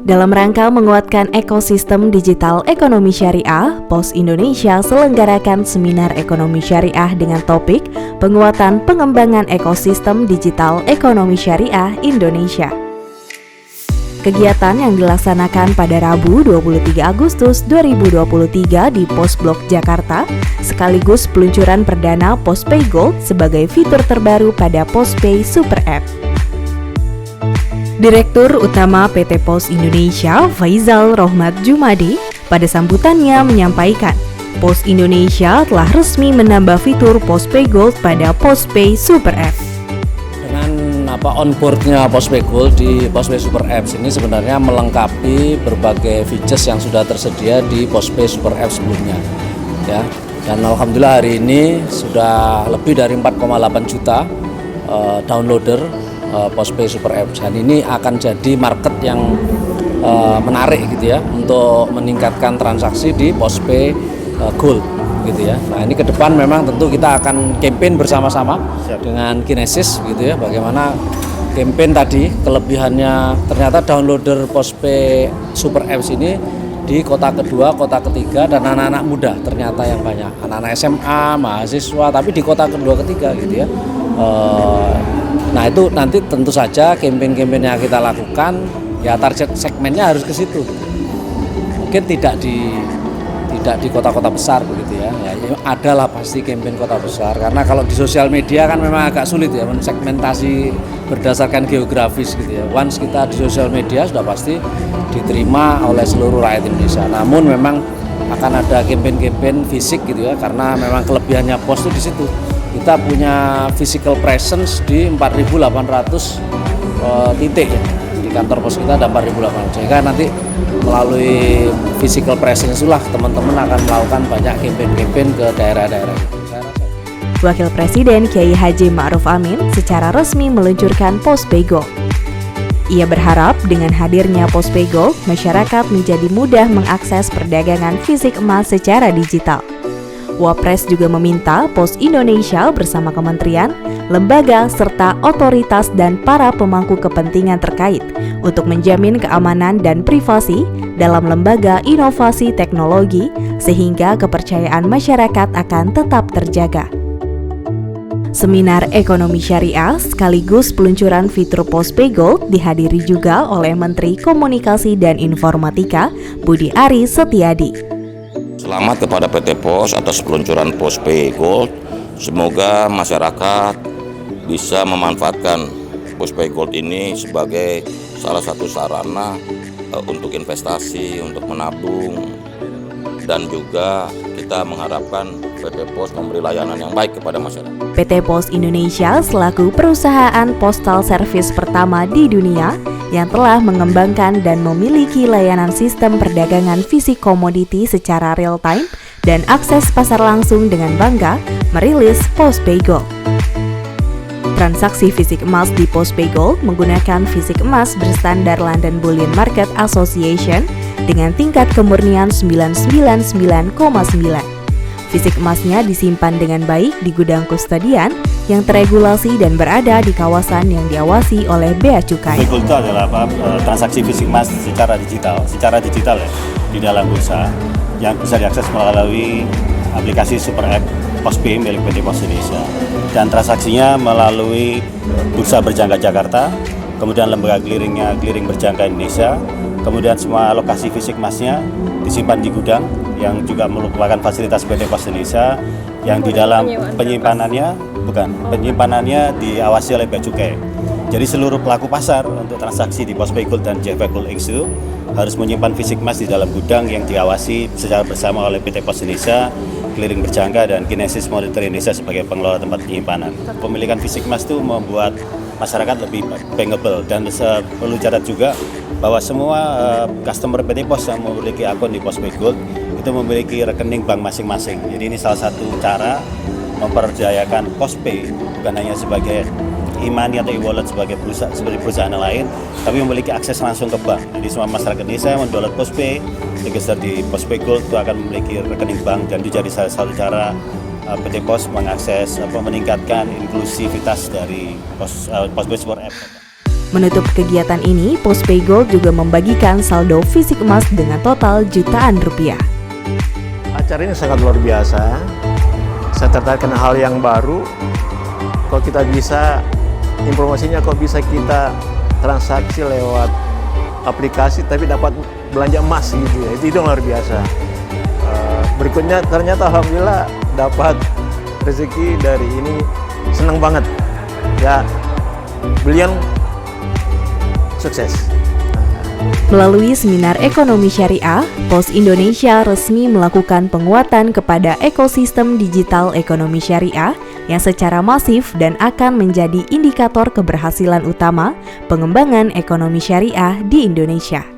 Dalam rangka menguatkan ekosistem digital ekonomi syariah, Pos Indonesia selenggarakan seminar ekonomi syariah dengan topik penguatan pengembangan ekosistem digital ekonomi syariah Indonesia. Kegiatan yang dilaksanakan pada Rabu 23 Agustus 2023 di Pos Blok Jakarta, sekaligus peluncuran perdana Postpay Gold sebagai fitur terbaru pada Postpay Super App. Direktur Utama PT Pos Indonesia, Faizal Rohmat Jumadi, pada sambutannya menyampaikan, Pos Indonesia telah resmi menambah fitur Postpay Gold pada Postpay Super App. Dengan onboardnya Postpay Gold di Postpay Super Apps ini sebenarnya melengkapi berbagai features yang sudah tersedia di Postpay Super App sebelumnya, ya. Dan alhamdulillah hari ini sudah lebih dari 4,8 juta downloader Postpay Super Apps, dan ini akan jadi market yang menarik gitu ya untuk meningkatkan transaksi di Postpay Gold gitu ya. Nah, ini ke depan memang tentu kita akan campaign bersama-sama dengan Kinesis gitu ya, bagaimana campaign tadi kelebihannya ternyata downloader Postpay Super Apps ini di kota kedua, kota ketiga, dan anak-anak muda ternyata yang banyak, anak-anak SMA, mahasiswa, tapi di kota kedua, ketiga gitu ya. Nah, itu nanti tentu saja campaign-campaign yang kita lakukan ya target segmennya harus ke situ. Mungkin tidak di kota-kota besar begitu ya. Ya adalah pasti campaign kota besar, karena kalau di sosial media kan memang agak sulit ya mensegmentasi berdasarkan geografis gitu ya. Once kita di sosial media sudah pasti diterima oleh seluruh rakyat Indonesia. Namun memang akan ada campaign-campaign fisik gitu ya, karena memang kelebihannya Pos itu di situ. Kita punya physical presence di 4.800 titik ya. Di kantor pos kita ada 4.800, sehingga nanti melalui physical presence itulah teman-teman akan melakukan banyak campaign-campaign ke daerah-daerah. Wakil Presiden Kiai Haji Ma'ruf Amin secara resmi meluncurkan Postpay Gold. Ia berharap dengan hadirnya Postpay Gold, masyarakat menjadi mudah mengakses perdagangan fisik emas secara digital. Wapres juga meminta Pos Indonesia bersama kementerian, lembaga, serta otoritas dan para pemangku kepentingan terkait untuk menjamin keamanan dan privasi dalam lembaga inovasi teknologi sehingga kepercayaan masyarakat akan tetap terjaga. Seminar Ekonomi Syariah sekaligus peluncuran fitur Postpay Gold dihadiri juga oleh Menteri Komunikasi dan Informatika Budi Ari Setiadi. Selamat kepada PT Pos atas peluncuran Postpay Gold. Semoga masyarakat bisa memanfaatkan Postpay Gold ini sebagai salah satu sarana untuk investasi, untuk menabung, dan juga kita mengharapkan PT Pos memberi layanan yang baik kepada masyarakat. PT Pos Indonesia selaku perusahaan postal service pertama di dunia yang telah mengembangkan dan memiliki layanan sistem perdagangan fisik komoditi secara real-time dan akses pasar langsung dengan bangga merilis Postpay Gold. Transaksi fisik emas di Postpay Gold menggunakan fisik emas berstandar London Bullion Market Association dengan tingkat kemurnian 999,9. Fisik emasnya disimpan dengan baik di gudang kustodian yang teregulasi dan berada di kawasan yang diawasi oleh Bea Cukai. Postpay Gold itu adalah transaksi fisik emas secara digital ya, di dalam bursa yang bisa diakses melalui aplikasi Super App Postpay milik PT Pos Indonesia, dan transaksinya melalui bursa berjangka Jakarta, kemudian lembaga clearing berjangka Indonesia, kemudian semua lokasi fisik emasnya disimpan di gudang yang juga merupakan fasilitas PT Pos Indonesia yang di dalam penyimpanannya diawasi oleh Bea Cukai. Jadi seluruh pelaku pasar untuk transaksi di Postpay Gold dan JV Gold X itu harus menyimpan fisik emas di dalam gudang yang diawasi secara bersama oleh PT Pos Indonesia, Clearing Berjangka, dan Kinesis Monitor Indonesia sebagai pengelola tempat penyimpanan. Pemilikan fisik emas itu membuat masyarakat lebih bankable, dan perlu catat juga bahwa semua customer PT Pos yang memiliki akun di Postpay Gold itu memiliki rekening bank masing-masing. Jadi ini salah satu cara memperdayakan Postpay bukan hanya sebagai e-money atau e-wallet seperti perusahaan lain, tapi memiliki akses langsung ke bank. Jadi semua masyarakat Indonesia yang mendownload Postpay, register di Postpay Gold itu akan memiliki rekening bank, dan itu jadi salah satu cara PT Pos mengakses meningkatkan inklusivitas dari Postpay Super App. Menutup kegiatan ini, Postpay Gold juga membagikan saldo fisik emas dengan total jutaan rupiah. Acara ini sangat luar biasa. Saya tertarik dengan hal yang baru. Kalau kita bisa, informasinya kok bisa kita transaksi lewat aplikasi tapi dapat belanja emas gitu ya. Itu luar biasa. Berikutnya ternyata alhamdulillah dapat rezeki dari ini, senang banget. Ya, beliau sukses. Melalui seminar ekonomi syariah, Pos Indonesia resmi melakukan penguatan kepada ekosistem digital ekonomi syariah yang secara masif dan akan menjadi indikator keberhasilan utama pengembangan ekonomi syariah di Indonesia.